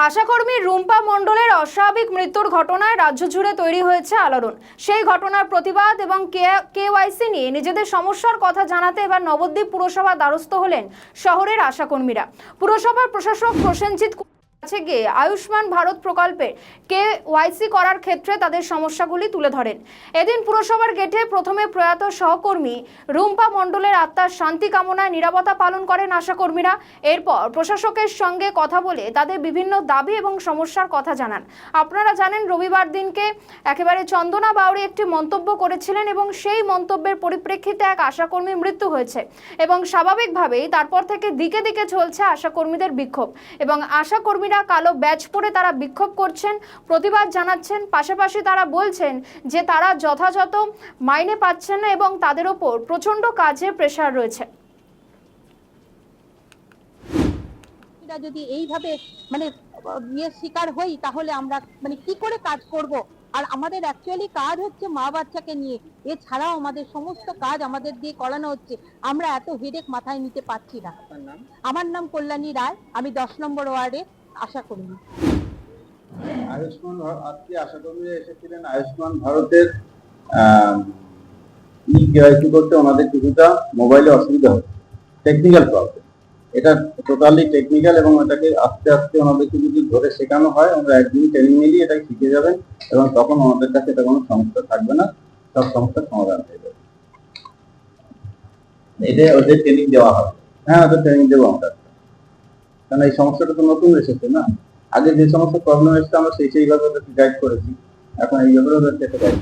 আশাকর্মী রুম্পা মণ্ডলের অস্বাভাবিক মৃত্যুর ঘটনায় রাজ্য জুড়ে তৈরি হয়েছে আলোড়ন। সেই ঘটনার প্রতিবাদ এবং কেওয়াইসি নিয়ে নিজেদের সমস্যার কথা জানাতে এবার নবদ্বীপ পুরসভা দ্বারস্থ হলেন শহরের আশাকর্মীরা। পুরসভার প্রশাসক প্রসেনজিৎ কাছে গিয়ে আয়ুষ্মান ভারত প্রকল্পের কেওয়াইসি করার ক্ষেত্রে তাদের সমস্যাগুলি তুলে ধরেন। এদিন পুরসভার গেটে প্রথমে প্রয়াত সহকর্মী রুম্পা মণ্ডলের আত্মার শান্তি কামনায় নীরবতা পালন করেন আশাকর্মীরা। এরপর প্রশাসকের সঙ্গে কথা বলে তাদের বিভিন্ন দাবি এবং সমস্যার কথা জানান। আপনারা জানেন, রবিবার দিনকে একেবারে চন্দনা বাউরি একটি মন্তব্য করেছিলেন এবং সেই মন্তব্যের পরিপ্রেক্ষিতে এক আশাকর্মীর মৃত্যু হয়েছে এবং স্বাভাবিকভাবেই তারপর থেকে দিকে দিকে চলছে আশাকর্মীদের বিক্ষোভ এবং আশাকর্মী কালো ব্যাজ পরে তারা বিক্ষোভ করছেন, প্রতিবাদ জানাচ্ছেন। পাশাপাশি তারা বলছেন যে তারা যথাযথ মাইনে পাচ্ছেন না এবং তাদের উপর প্রচন্ড কাজের প্রেসার রয়েছে। যদি এইভাবে শিকার হই তাহলে আমরা কি করে কাজ করব? আর আমাদের অ্যাকচুয়ালি কাজ হচ্ছে মা বাচ্চাকে নিয়ে, এছাড়াও আমাদের সমস্ত কাজ আমাদের দিয়ে করানো হচ্ছে। আমরা এত হেডেক মাথায় নিতে পারছি না। আমার নাম কল্যাণী রায়, আমি 10 নম্বর ওয়ার্ডে আশাকর্মী। আজকে আশাকর্মীরা এসেছিলেন আয়ুষ্মান ভারতের কেওয়াইসি করতে। ওনাদের কিছুটা মোবাইলে অসুবিধা হচ্ছে, টেকনিক্যাল প্রবলেম। এটা টোটালি টেকনিক্যাল এবং এটাকে আস্তে আস্তে ওনাদেরকে যদি ধরে শেখানো হয়, আমরা একদিন ট্রেনিং নিয়ে এটা শিখে যাবেন এবং তখন ওনাদের কাছে এটা কোনো সমস্যা থাকবে না, সব সমস্যার সমাধান হয়ে যাবে। এটা ওদের ট্রেনিং দেওয়া হবে। হ্যাঁ, ওদের ট্রেনিং দেবো আমরা, কারণ এই সমস্যাটা তো নতুন এসেছে না। আগে যে সমস্ত প্রবলেম এসেছে আমরা সেইভাবে ওদেরকে গাইড করেছি, এখন এই ব্যাপারে ওদেরকে গাইড